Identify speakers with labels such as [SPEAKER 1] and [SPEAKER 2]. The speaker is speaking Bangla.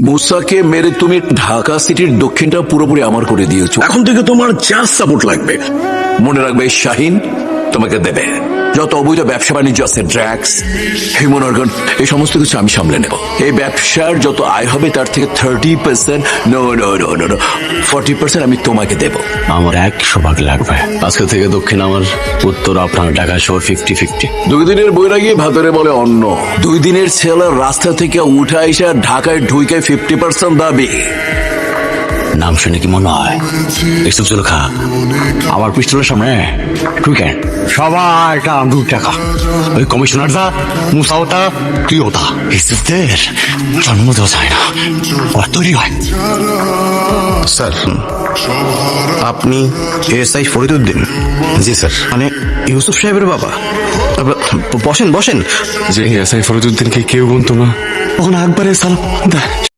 [SPEAKER 1] মুসাকে মেরে তুমি ঢাকা সিটির দক্ষিণটা পুরোপুরি আমার করে দিয়েছো। এখন থেকে তোমার জাস্ট সাপোর্ট লাগবে। মনে রাখবে শাহিন তোমাকে দেবে। যত অবৈধ ব্যবসা বাণিজ্য আছে, ড্রাগস, হিউম্যান অর্গান, এই সমস্ত কিছু আমি সামলে নেব। এই ব্যবসার যত আয় হবে তার থেকে 30% 40% আমি তোমাকে দেব।
[SPEAKER 2] আমার 100 ভাগ লাগবে। আজকে থেকে দক্ষিণ আমার, উত্তর আপনার, ঢাকা শহর 50-50।
[SPEAKER 1] 2 দিনের বৈরাগী ভাতরে বলে অন্ন। 2 দিনের ছেলে রাস্তা থেকে উঠে এসে ঢাকায় ঢুকে 50% দাবি।
[SPEAKER 2] নাম শুনে কি মনে হয় এসব চলো খা? আমার পিস্তলের সামনে ঢুকে সবাই টাকা 2 টাকা। ওই কমিশনার দা, মুসাওতা, তুইওতা, ইসুফদের জন্ম দেওয়া যায় না, ওরা তৈরি হয়।
[SPEAKER 3] স্যার, আপনি এসআই ফরিদউদ্দিন?
[SPEAKER 4] জি স্যার।
[SPEAKER 3] মানে ইউসুফ সাহেবের বাবা? বসেন বসেন।
[SPEAKER 4] যে এসআই ফরিদউদ্দিনকে কেউ গুনতো না, তখন আকবরের সালাম